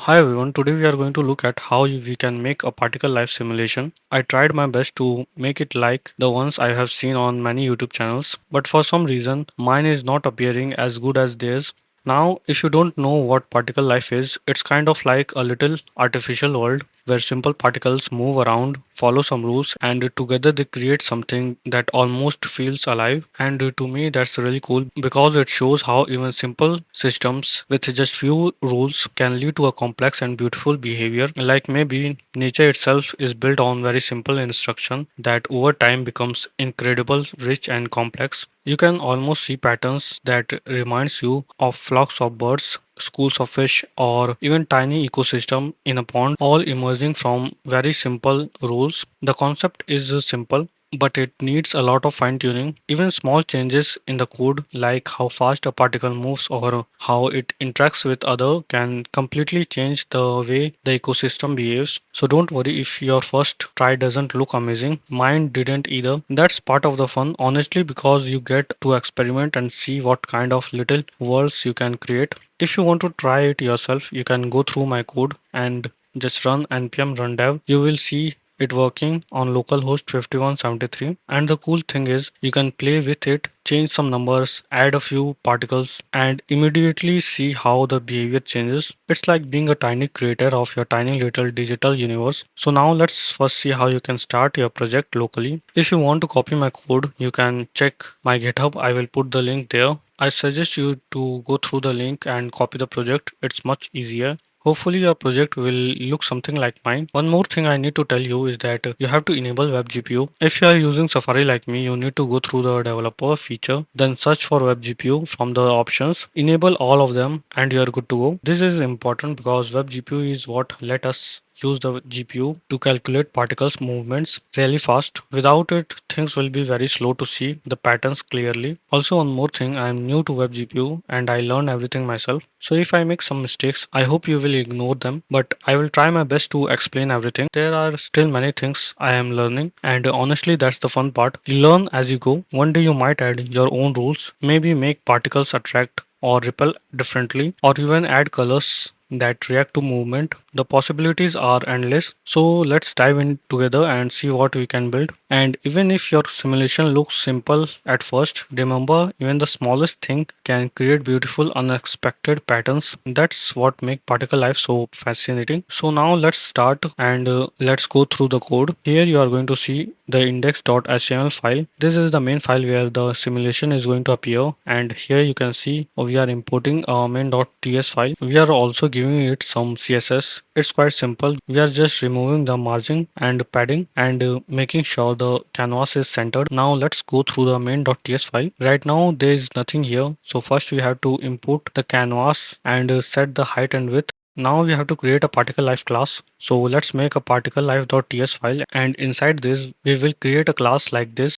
Hi everyone, today we are going to look at how we can make a particle life simulation. I tried my best to make it like the ones I have seen on many YouTube channels, but for some reason mine is not appearing as good as theirs. Now, if you don't know what particle life is, it's kind of like a little artificial world where simple particles move around, follow some rules, and together they create something that almost feels alive. And to me, that's really cool because it shows how even simple systems with just few rules can lead to a complex and beautiful behavior. Like maybe nature itself is built on very simple instruction that over time becomes incredible, rich, and complex. You can almost see patterns that reminds you of flocks of birds, schools of fish, or even tiny ecosystem in a pond, all emerging from very simple rules. The concept is simple, but it needs a lot of fine tuning. Even small changes in the code, like how fast a particle moves or how it interacts with other, can completely change the way the ecosystem behaves. So don't worry if your first try doesn't look amazing. Mine didn't either. That's part of the fun, honestly, because you get to experiment and see what kind of little worlds you can create. If you want to try it yourself, you can go through my code and just run npm rundev. You will see it working on localhost 5173. And the cool thing is you can play with it, change some numbers, add a few particles, and immediately see how the behavior changes. It's like being a tiny creator of your tiny little digital universe. So now let's first see how you can start your project locally. If you want to copy my code, you can check my GitHub. I will put the link there. I suggest you to go through the link and copy the project. It's much easier. Hopefully your project will look something like mine. One more thing I need to tell you is that you have to enable WebGPU. If you are using Safari like me, you need to go through the developer feature, then search for WebGPU from the options, enable all of them, and you are good to go. This is important because WebGPU is what let us use the GPU to calculate particles movements really fast. Without it, things will be very slow to see the patterns clearly. Also, one more thing, I am new to WebGPU and I learn everything myself. So if I make some mistakes, I hope you will ignore them, but I will try my best to explain everything. There are still many things I am learning, and honestly, that's the fun part. You learn as you go. One day you might add your own rules, maybe make particles attract or repel differently, or even add colors that react to movement. The possibilities are endless. So let's dive in together and see what we can build. And even if your simulation looks simple at first, remember even the smallest thing can create beautiful unexpected patterns. That's what make particle life so fascinating. So now let's start and let's go through the code. Here you are going to see the index.html file. This is the main file where the simulation is going to appear, and here you can see we are importing a main.ts file. We are also giving it some css. It's quite simple. We are just removing the margin and padding and making sure the canvas is centered. Now let's go through the main.ts file. Right now there is nothing here, so first we have to import the canvas and set the height and width. Now we have to create a particle life class. So let's make a particle life.ts file, and inside this we will create a class like this.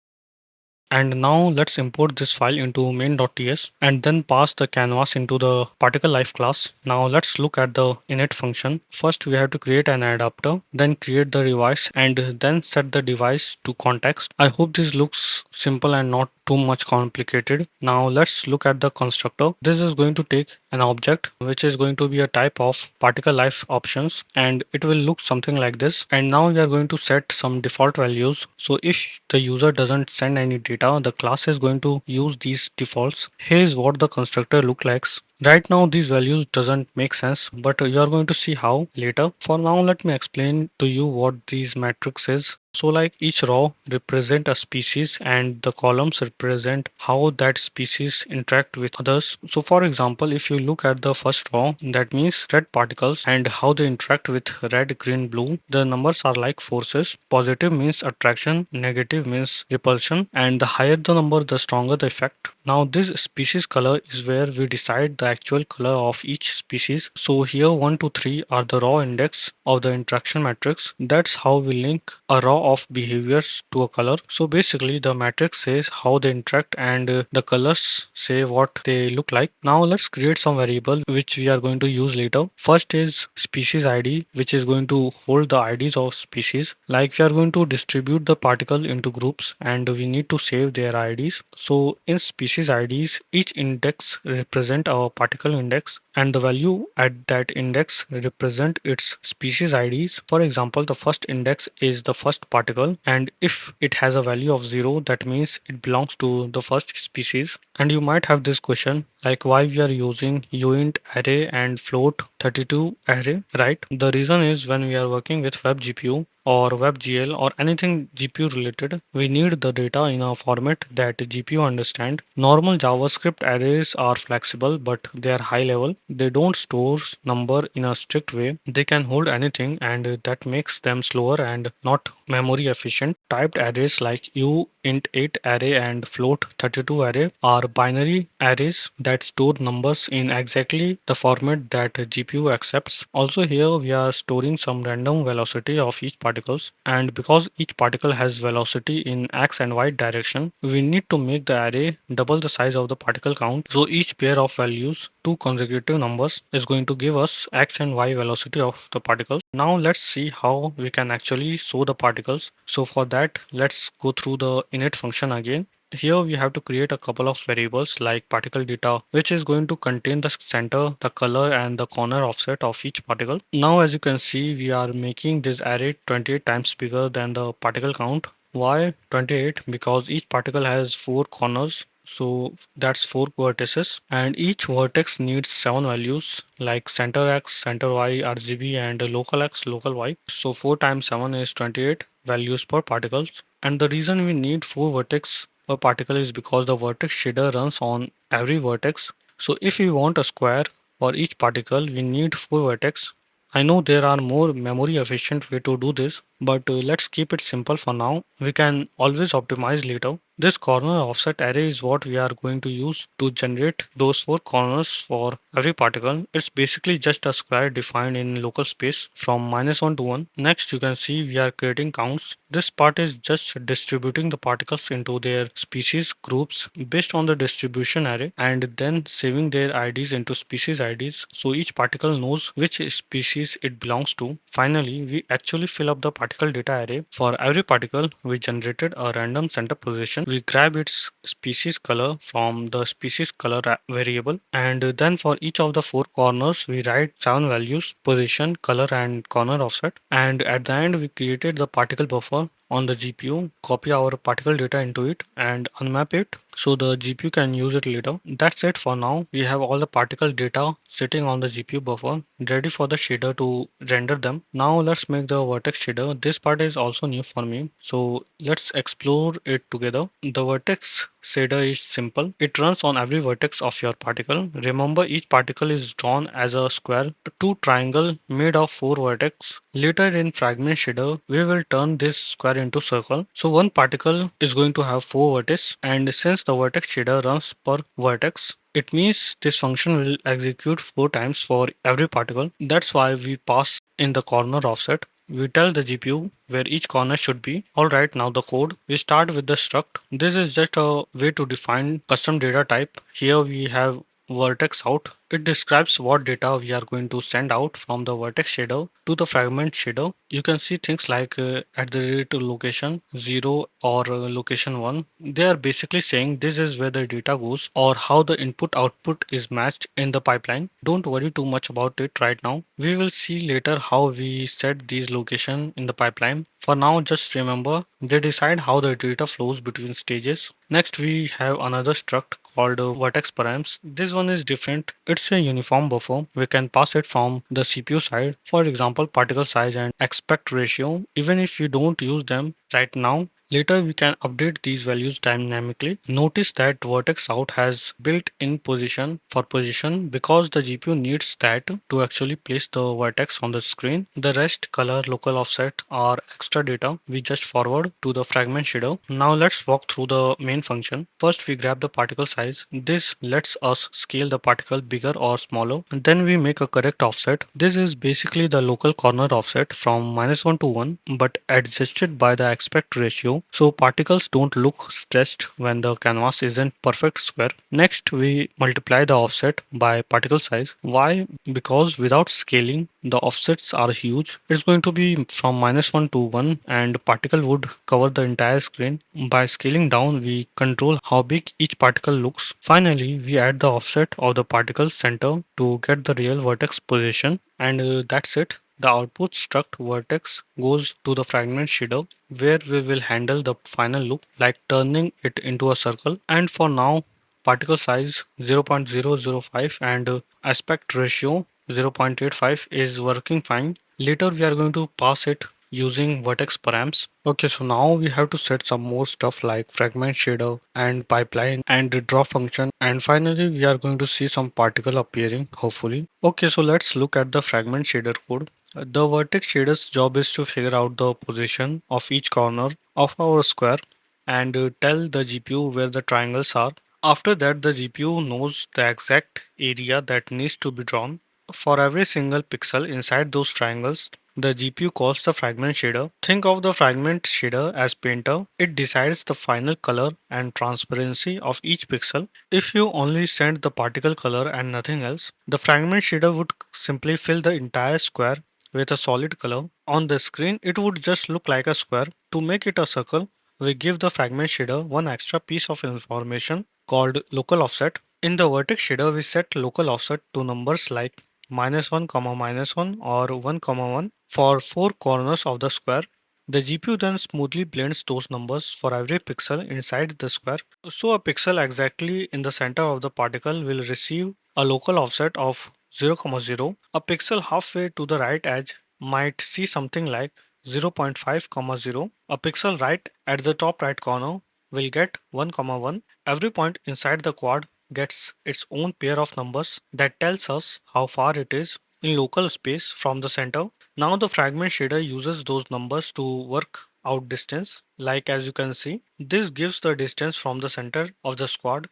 And now let's import this file into main.ts and then pass the canvas into the particle life class. Now let's look at the init function. First we have to create an adapter, then create the device and then set the device to context. I hope this looks simple and not too much complicated. Now let's look at the constructor. This is going to take an object which is going to be a type of particle life options, and it will look something like this. And now we are going to set some default values. So if the user doesn't send any data, the class is going to use these defaults. Here's what the constructor look like. Right now these values doesn't make sense, but you are going to see how later. For now let me explain to you what these matrix is. So like each row represent a species and the columns represent how that species interact with others. So for example, if you look at the first row, that means red particles and how they interact with red, green, blue. The numbers are like forces. Positive means attraction, negative means repulsion, and the higher the number, the stronger the effect. Now this species color is where we decide the actual color of each species. So here 1 to 3 are the raw index of the interaction matrix. That's how we link a raw of behaviors to a color. So basically the matrix says how they interact and the colors say what they look like. Now let's create some variable which we are going to use later. First is species id, which is going to hold the IDs of species. Like we are going to distribute the particle into groups and we need to save their IDs. So in species IDs, each index represent a particle index, and the value at that index represent its species IDs. For example, the first index is the first particle, and if it has a value of 0, that means it belongs to the first species. And you might have this question like why we are using uint array and float 32 array, right? The reason is when we are working with WebGPU or WebGL or anything GPU related, we need the data in a format that GPU understand. Normal JavaScript arrays are flexible, but they are high level. They don't store number in a strict way. They can hold anything, and that makes them slower and not memory efficient. Typed arrays like uint8 array and float 32 array are binary arrays that store numbers in exactly the format that GPU accepts. Also here we are storing some random velocity of each particles, and because each particle has velocity in x and y direction, we need to make the array double the size of the particle count. So each pair of values, two consecutive numbers, is going to give us x and y velocity of the particle. Now let's see how we can actually show the particles. So for that, let's go through the init function again. Here we have to create a couple of variables like particle data, which is going to contain the center, the color and the corner offset of each particle. Now as you can see, we are making this array 28 times bigger than the particle count. Why 28? Because each particle has 4 corners, so that's 4 vertices, and each vertex needs 7 values like center x, center y, RGB and local x, local y. So 4 times 7 is 28 values per particles. And the reason we need 4 vertex per particle is because the vertex shader runs on every vertex. So if we want a square for each particle, we need 4 vertex. I know there are more memory efficient way to do this, but let's keep it simple for now. We can always optimize later. This corner offset array is what we are going to use to generate those 4 corners for every particle. It's basically just a square defined in local space from -1 to 1. Next you can see we are creating counts. This part is just distributing the particles into their species groups based on the distribution array, and then saving their IDs into species IDs so each particle knows which species it belongs to. Finally, we actually fill up the particle data array. For every particle, we generated a random center position. We grab its species color from the species color variable, and then for each of the 4 corners, we write 7 values: position, color and corner offset. And at the end, we created the particle buffer on the GPU, copy our particle data into it and unmap it so the GPU can use it later. That's it for now. We have all the particle data sitting on the GPU buffer ready for the shader to render them. Now let's make the vertex shader. This part is also new for me, so let's explore it together. The vertex shader is simple. It runs on every vertex of your particle. Remember, each particle is drawn as a square, two triangle made of 4 vertex. Later in fragment shader, we will turn this square into circle. So one particle is going to have 4 vertices, and since the vertex shader runs per vertex, it means this function will execute 4 times for every particle. That's why we pass in the corner offset. We tell the GPU where each corner should be. Alright, now the code. We start with the struct. This is just a way to define custom data type. Here we have vertex out. It describes what data we are going to send out from the vertex shader to the fragment shader. You can see things like at the rate location 0 or location 1. They are basically saying this is where the data goes or how the input output is matched in the pipeline. Don't worry too much about it right now. We will see later how we set these location in the pipeline. For now, just remember they decide how the data flows between stages. Next, we have another struct called vertex params. This one is different. It's a uniform buffer. We can pass it from the CPU side. For example, particle size and aspect ratio. Even if we don't use them right now, later we can update these values dynamically. Notice that vertex out has built-in position for position because the GPU needs that to actually place the vertex on the screen. The rest, color, local offset, are extra data we just forward to the fragment shader. Now let's walk through the main function. First we grab the particle size. This lets us scale the particle bigger or smaller. And then we make a correct offset. This is basically the local corner offset from -1 to 1 but adjusted by the aspect ratio. now. So particles don't look stretched when the canvas isn't perfect square. Next, we multiply the offset by particle size. Why? Because without scaling, the offsets are huge. It's going to be from -1 to 1 and particle would cover the entire screen. By scaling down, we control how big each particle looks. Finally, we add the offset of the particle center to get the real vertex position, and that's it. The output struct vertex goes to the fragment shader where we will handle the final loop like turning it into a circle. And for now, particle size 0.005 and aspect ratio 0.85 is working fine. Later we are going to pass it using vertex params. Okay, so now we have to set some more stuff like fragment shader and pipeline and the draw function, and finally we are going to see some particle appearing hopefully. Okay, so let's look at the fragment shader code. The vertex shader's job is to figure out the position of each corner of our square and tell the GPU where the triangles are. After that, the GPU knows the exact area that needs to be drawn. For every single pixel inside those triangles, the GPU calls the fragment shader. Think of the fragment shader as painter. It decides the final color and transparency of each pixel. If you only send the particle color and nothing else, the fragment shader would simply fill the entire square with a solid color. On the screen, it would just look like a square. To make it a circle, we give the fragment shader one extra piece of information called local offset. In the vertex shader, we set local offset to numbers like -1, -1 or 1, 1 for four corners of the square. The GPU then smoothly blends those numbers for every pixel inside the square. So a pixel exactly in the center of the particle will receive a local offset of 0, 0. A pixel halfway to the right edge might see something like 0.5, 0. A pixel right at the top right corner will get 1, 1. Every point inside the quad gets its own pair of numbers that tells us how far it is in local space from the center. Now the fragment shader uses those numbers to work out distance. Like as you can see, this gives the distance from the center of the squad.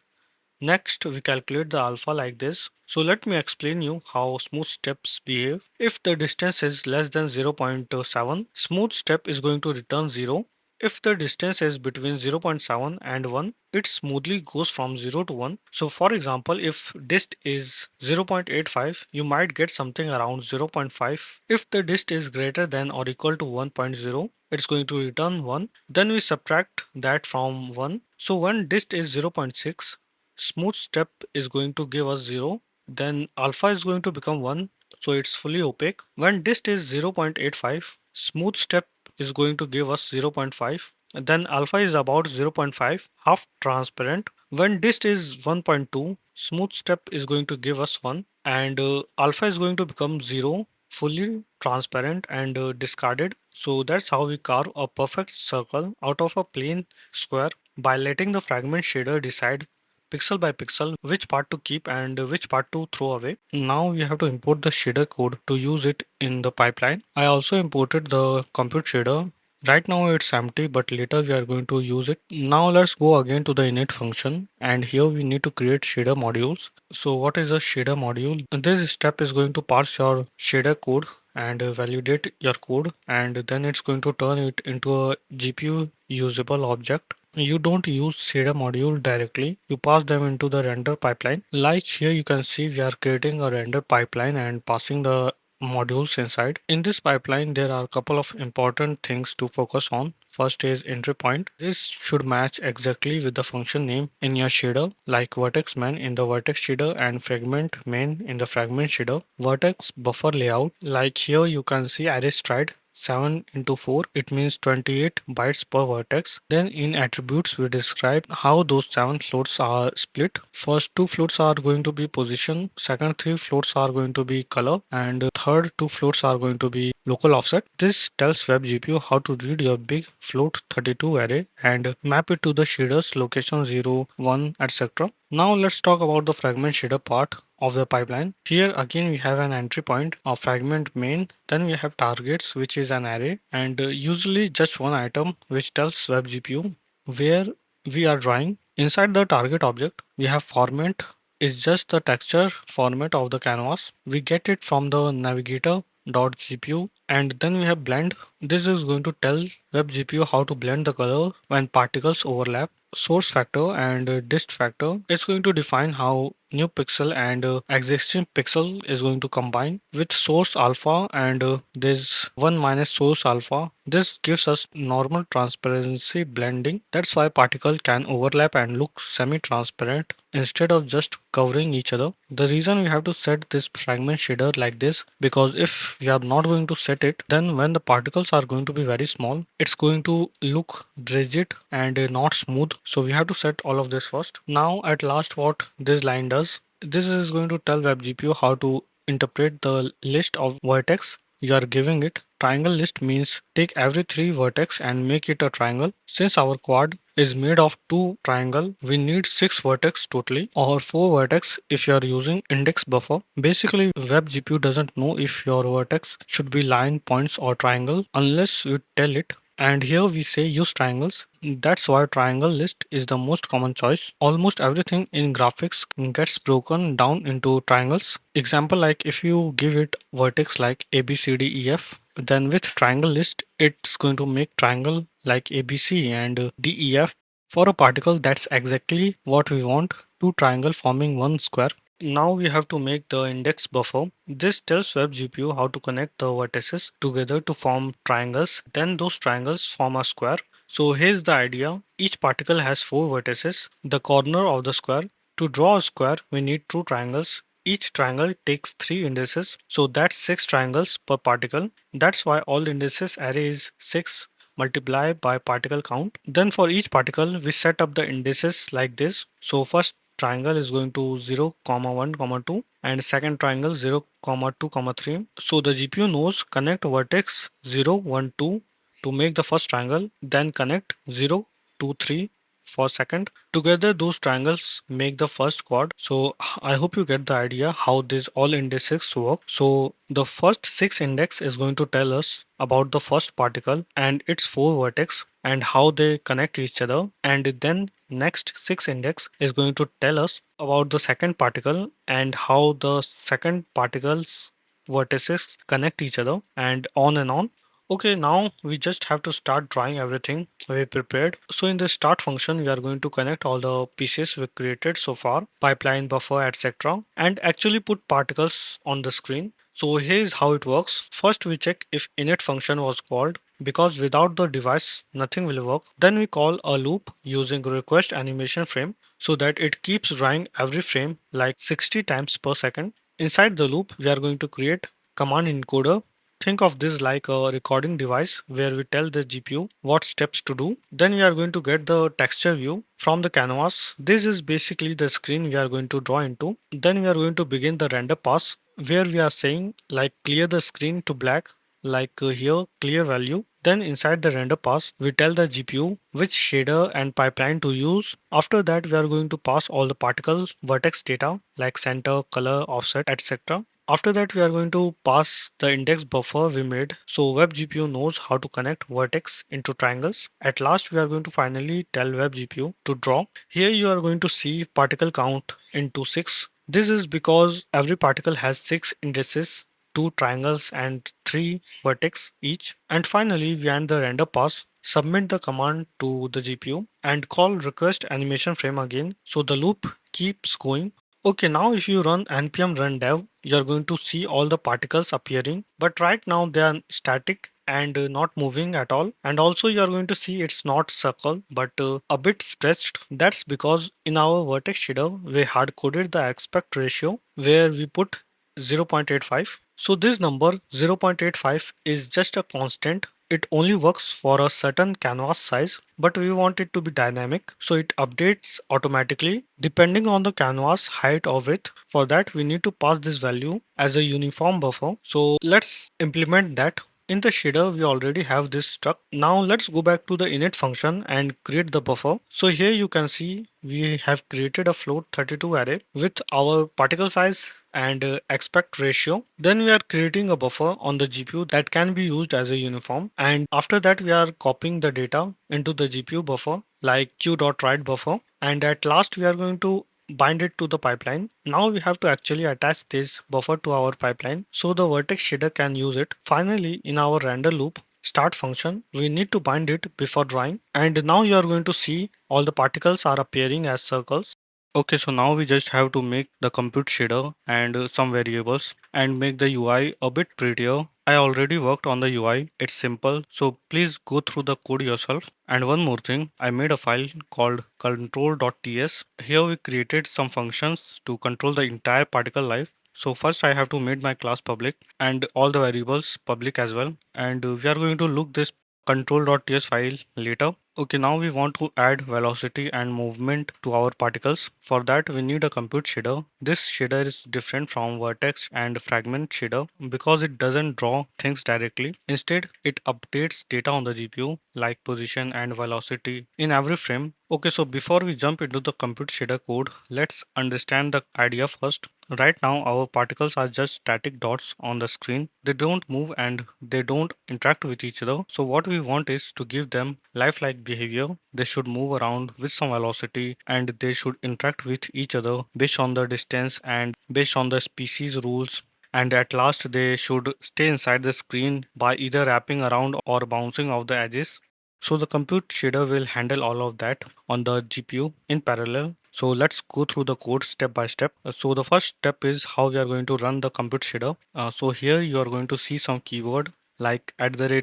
Next, we calculate the alpha like this. So let me explain you how smooth steps behave. If the distance is less than 0.7, smooth step is going to return 0. If the distance is between 0.7 and 1, it smoothly goes from 0 to 1. So for example, if dist is 0.85, you might get something around 0.5. If the dist is greater than or equal to 1.0, it's going to return 1. Then we subtract that from 1. So when dist is 0.6, smooth step is going to give us 0, then alpha is going to become 1, so it's fully opaque. When dist is 0.85, smooth step is going to give us 0.5, then alpha is about 0.5, half transparent. When dist is 1.2, smooth step is going to give us 1, and alpha is going to become 0, fully transparent and discarded. So that's how we carve a perfect circle out of a plain square by letting the fragment shader decide pixel by pixel which part to keep and which part to throw away. Now we have to import the shader code to use it in the pipeline. I also imported the compute shader. Right now it's empty, but later we are going to use it. Now let's go again to the init function, and here we need to create shader modules. So what is a shader module? This step is going to parse your shader code and validate your code, and then it's going to turn it into a GPU usable object. You don't use shader module directly, you pass them into the render pipeline. Like here you can see we are creating a render pipeline and passing the modules inside. In this pipeline there are a couple of important things to focus on. First is entry point. This should match exactly with the function name in your shader, like vertex main in the vertex shader and fragment main in the fragment shader. Vertex buffer layout, like here you can see array stride 7 into 4, it means 28 bytes per vertex. Then in attributes we describe how those 7 floats are split. First 2 floats are going to be position, second 3 floats are going to be color, and third 2 floats are going to be local offset. This tells WebGPU how to read your big float 32 array and map it to the shaders location 0, 1, etc. Now let's talk about the fragment shader part of the pipeline. Here again we have an entry point of fragment main, then we have targets which is an array, and usually just one item which tells WebGPU where we are drawing. Inside the target object we have format is just the texture format of the canvas. We get it from the navigator web.gpu, and then we have blend. This is going to tell WebGPU how to blend the color when particles overlap. Source factor and dist factor is going to define how new pixel and existing pixel is going to combine with source alpha, and there's 1 minus source alpha. This gives us normal transparency blending. That's why particle can overlap and look semi-transparent instead of just covering each other. The reason we have to set this fragment shader like this, because if we are not going to set it, then when the particles are going to be very small, it's going to look rigid and not smooth. So we have to set all of this first. Now at last, what this line does, this is going to tell WebGPU how to interpret the list of vertex you are giving it. Triangle list means take every 3 vertex and make it a triangle. Since our quad is made of 2 triangle, we need 6 vertex totally, or 4 vertex if you are using index buffer. Basically, WebGPU doesn't know if your vertex should be line, points or triangle unless you tell it. And here we say use triangles. That's why triangle list is the most common choice. Almost everything in graphics gets broken down into triangles. Example, like if you give it vertex like A B C D E F, then with triangle list it's going to make triangle like ABC and DEF. For a particle, that's exactly what we want, 2 triangle forming 1 square. Now we have to make the index buffer. This tells WebGPU how to connect the vertices together to form triangles. Then those triangles form a square. So here's the idea. Each particle has 4 vertices, the corner of the square. To draw a square, we need 2 triangles. Each triangle takes 3 indices. So that's 6 triangles per particle. That's why all indices array is 6 multiplied by particle count. Then for each particle, we set up the indices like this. So first triangle is going to 0, comma 1, comma 2, and second triangle 0, comma 2, comma 3. So the GPU knows connect vertex 0, 1, 2 to make the first triangle, then connect 0, 2, 3 for second. Together those triangles make the first quad. So I hope you get the idea how these all indices work. So the first 6 index is going to tell us about the first particle and its 4 vertex and how they connect each other, and then next 6 index is going to tell us about the second particle and how the second particle's vertices connect each other, and on and on. Okay, now we just have to start drawing everything we prepared. So in the start function, we are going to connect all the pieces we created so far, pipeline, buffer, etc., and actually put particles on the screen. So here's how it works. First, we check if init function was called, because without the device, nothing will work. Then we call a loop using request animation frame so that it keeps drawing every frame like 60 times per second. Inside the loop, we are going to create command encoder. Think of this like a recording device where we tell the GPU what steps to do. Then we are going to get the texture view from the canvas. This is basically the screen we are going to draw into. Then we are going to begin the render pass where we are saying like clear the screen to black, like here clear value. Then inside the render pass, we tell the GPU which shader and pipeline to use. After that, we are going to pass all the particle vertex data like center, color, offset, etc. After that, we are going to pass the index buffer we made. So WebGPU knows how to connect vertex into triangles. At last, we are going to finally tell WebGPU to draw. Here you are going to see particle count into 6. This is because every particle has 6 indices, 2 triangles and 3 vertex each. And finally, we end the render pass, submit the command to the GPU and call request animation frame again. So the loop keeps going. Okay, now if you run npm run dev, you're going to see all the particles appearing, but right now they are static and not moving at all. And also you're going to see it's not circle but a bit stretched. That's because in our vertex shader we hard coded the aspect ratio where we put 0.85. So this number 0.85 is just a constant. It only works for a certain canvas size, but we want it to be dynamic, so it updates automatically depending on the canvas height or width. For that, we need to pass this value as a uniform buffer. So let's implement that. In the shader, we already have this struct. Now let's go back to the init function and create the buffer. So here you can see we have created a float 32 array with our particle size and aspect ratio. Then we are creating a buffer on the GPU that can be used as a uniform. And after that, we are copying the data into the GPU buffer like q.write buffer. And at last, we are going to bind it to the pipeline. Now we have to actually attach this buffer to our pipeline so the vertex shader can use it. Finally, in our render loop start function, we need to bind it before drawing. And now you are going to see all the particles are appearing as circles. Okay, so now we just have to make the compute shader and some variables and make the UI a bit prettier. I already worked on the UI. It's simple, so please go through the code yourself. And one more thing, I made a file called control.ts. Here we created some functions to control the entire particle life. So first I have to make my class public and all the variables public as well. And we are going to look this control.ts file later. Okay, now we want to add velocity and movement to our particles. For that, we need a compute shader. This shader is different from vertex and fragment shader because it doesn't draw things directly. Instead, it updates data on the GPU like position and velocity in every frame. Okay, so before we jump into the compute shader code, let's understand the idea first. Right now, our particles are just static dots on the screen. They don't move and they don't interact with each other. So what we want is to give them lifelike behavior. They should move around with some velocity and they should interact with each other based on the distance and based on the species rules. And at last, they should stay inside the screen by either wrapping around or bouncing off the edges. So the compute shader will handle all of that on the GPU in parallel. So let's go through the code step by step. So the first step is how we are going to run the compute shader. So here you are going to see some keyword like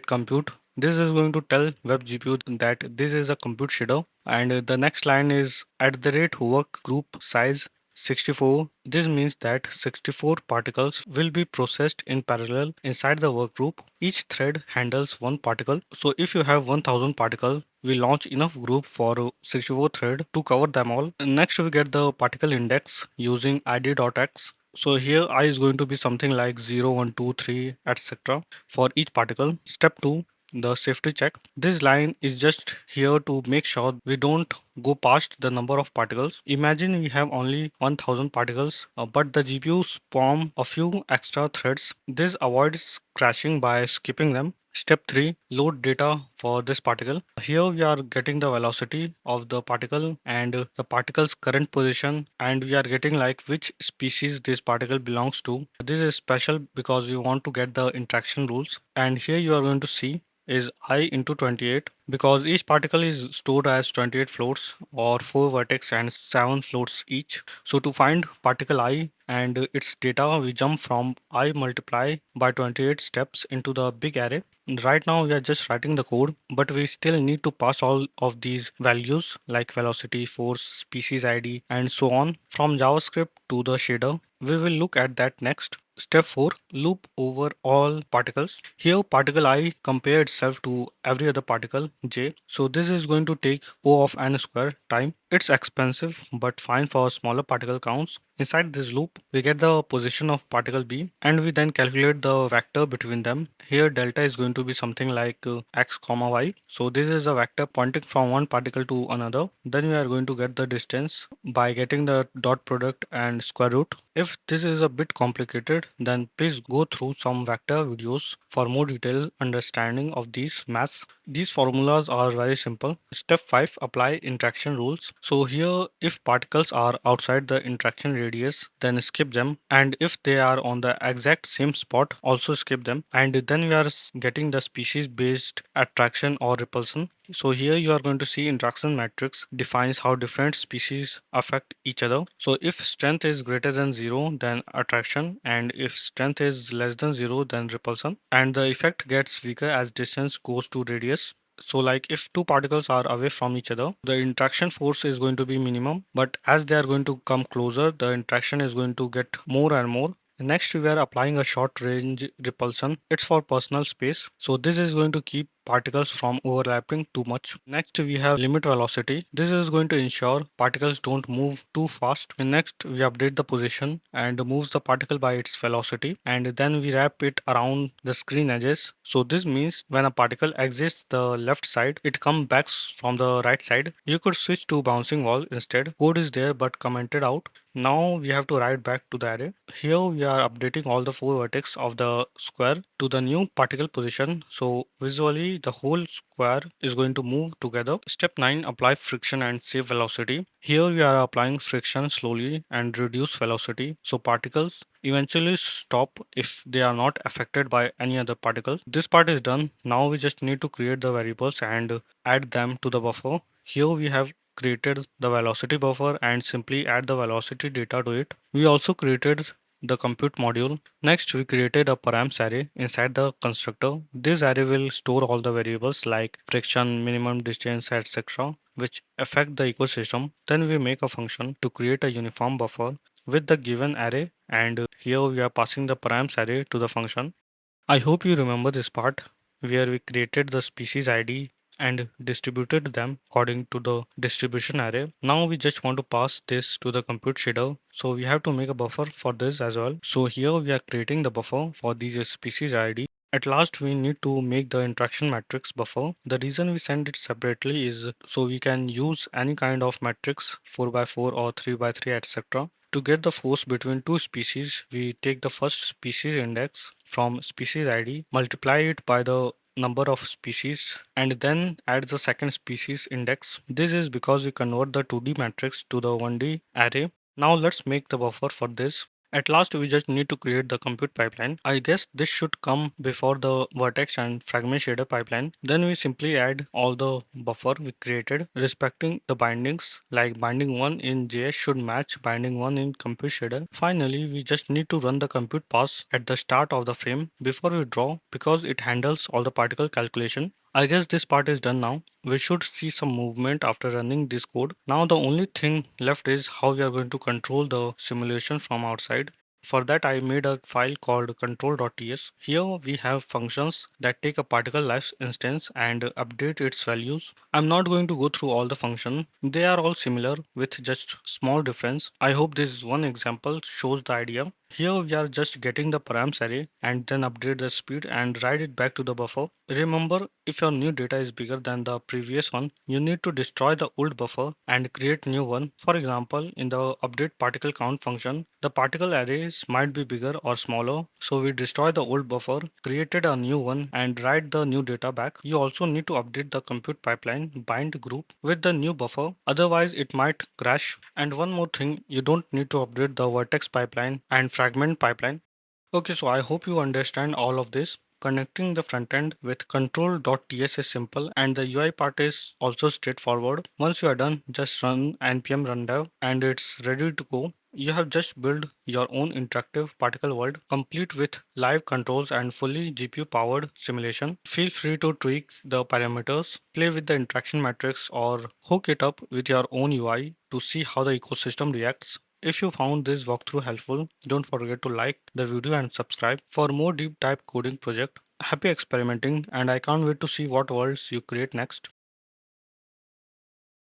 @compute. This is going to tell WebGPU that this is a compute shader. And the next line is @work group size 64. This means that 64 particles will be processed in parallel inside the work group. Each thread handles one particle. So if you have 1000 particle, we launch enough group for 64 thread to cover them all. Next we get the particle index using id.x. So here I is going to be something like 0, 1, 2, 3, etc. for each particle. Step 2, the safety check. This line is just here to make sure we don't go past the number of particles. Imagine we have only 1000 particles, but the GPU spawn a few extra threads. This avoids crashing by skipping them. Step 3, load data for this particle. Here we are getting the velocity of the particle and the particle's current position, and we are getting like which species this particle belongs to. This is special because we want to get the interaction rules, and here you are going to see is I into 28 because each particle is stored as 28 floats or 4 vertex and 7 floats each. So to find particle I and its data, we jump from I multiply by 28 steps into the big array. Right now we are just writing the code, but we still need to pass all of these values like velocity, force, species ID and so on from JavaScript to the shader. We will look at that next. Step 4, loop over all particles. Here particle I compare itself to every other particle j. So this is going to take O of n square time. It's expensive but fine for smaller particle counts. Inside this loop, we get the position of particle B and we then calculate the vector between them. Here delta is going to be something like x comma y. So this is a vector pointing from one particle to another. Then we are going to get the distance by getting the dot product and square root. If this is a bit complicated, then please go through some vector videos for more detailed understanding of these maths. These formulas are very simple. Step 5, apply interaction rules. So here if particles are outside the interaction radius, then skip them, and if they are on the exact same spot, also skip them. And then we are getting the species based attraction or repulsion. So here you are going to see interaction matrix defines how different species affect each other. So if strength is greater than 0, then attraction, and if strength is less than 0, then repulsion. And the effect gets weaker as distance goes to radius. So like if two particles are away from each other, the interaction force is going to be minimum, but as they are going to come closer, the interaction is going to get more and more. Next, we are applying a short range repulsion. It's for personal space. So this is going to keep particles from overlapping too much. Next, we have limit velocity. This is going to ensure particles don't move too fast. And next, we update the position and moves the particle by its velocity. And then we wrap it around the screen edges. So this means when a particle exits the left side, it comes back from the right side. You could switch to bouncing wall instead. Code is there but commented out. Now we have to write back to the array. Here we are updating all the four vertex of the square to the new particle position. So visually the whole square is going to move together. Step 9, apply friction and save velocity. Here we are applying friction slowly and reduce velocity. So particles eventually stop if they are not affected by any other particle. This part is done. Now we just need to create the variables and add them to the buffer. Here we have created the velocity buffer and simply add the velocity data to it. We also created the compute module. Next, we created a params array inside the constructor. This array will store all the variables like friction, minimum distance, etc., which affect the ecosystem. Then we make a function to create a uniform buffer with the given array, and here we are passing the params array to the function. I hope you remember this part where we created the species ID and distributed them according to the distribution array. Now we just want to pass this to the compute shader. So we have to make a buffer for this as well. So here we are creating the buffer for these species ID. At last, we need to make the interaction matrix buffer. The reason we send it separately is so we can use any kind of matrix 4 by 4 or 3 by 3, etc. To get the force between two species, we take the first species index from species ID, multiply it by the number of species, and then add the second species index. This is because we convert the 2D matrix to the 1D array. Now let's make the buffer for this. At last, we just need to create the compute pipeline. I guess this should come before the vertex and fragment shader pipeline. Then we simply add all the buffer we created, respecting the bindings, like binding 1 in JS should match binding 1 in compute shader. Finally, we just need to run the compute pass at the start of the frame before we draw because it handles all the particle calculation. I guess this part is done now. We should see some movement after running this code. Now the only thing left is how we are going to control the simulation from outside. For that, I made a file called control.ts. Here we have functions that take a particle life instance and update its values. I'm not going to go through all the functions. They are all similar with just small difference. I hope this one example shows the idea. Here we are just getting the params array and then update the speed and write it back to the buffer. Remember, if your new data is bigger than the previous one, you need to destroy the old buffer and create new one. For example, in the update particle count function, the particle arrays might be bigger or smaller. So we destroy the old buffer, created a new one and write the new data back. You also need to update the compute pipeline bind group with the new buffer. Otherwise it might crash. And one more thing, you don't need to update the vertex pipeline and fragment pipeline. Okay, so I hope you understand all of this. Connecting the front end with control.ts is simple and the UI part is also straightforward. Once you are done, just run npm rundev and it's ready to go. You have just built your own interactive particle world complete with live controls and fully GPU powered simulation. Feel free to tweak the parameters, play with the interaction matrix or hook it up with your own UI to see how the ecosystem reacts. If you found this walkthrough helpful, don't forget to like the video and subscribe for more deep dive coding project. Happy experimenting and I can't wait to see what worlds you create next.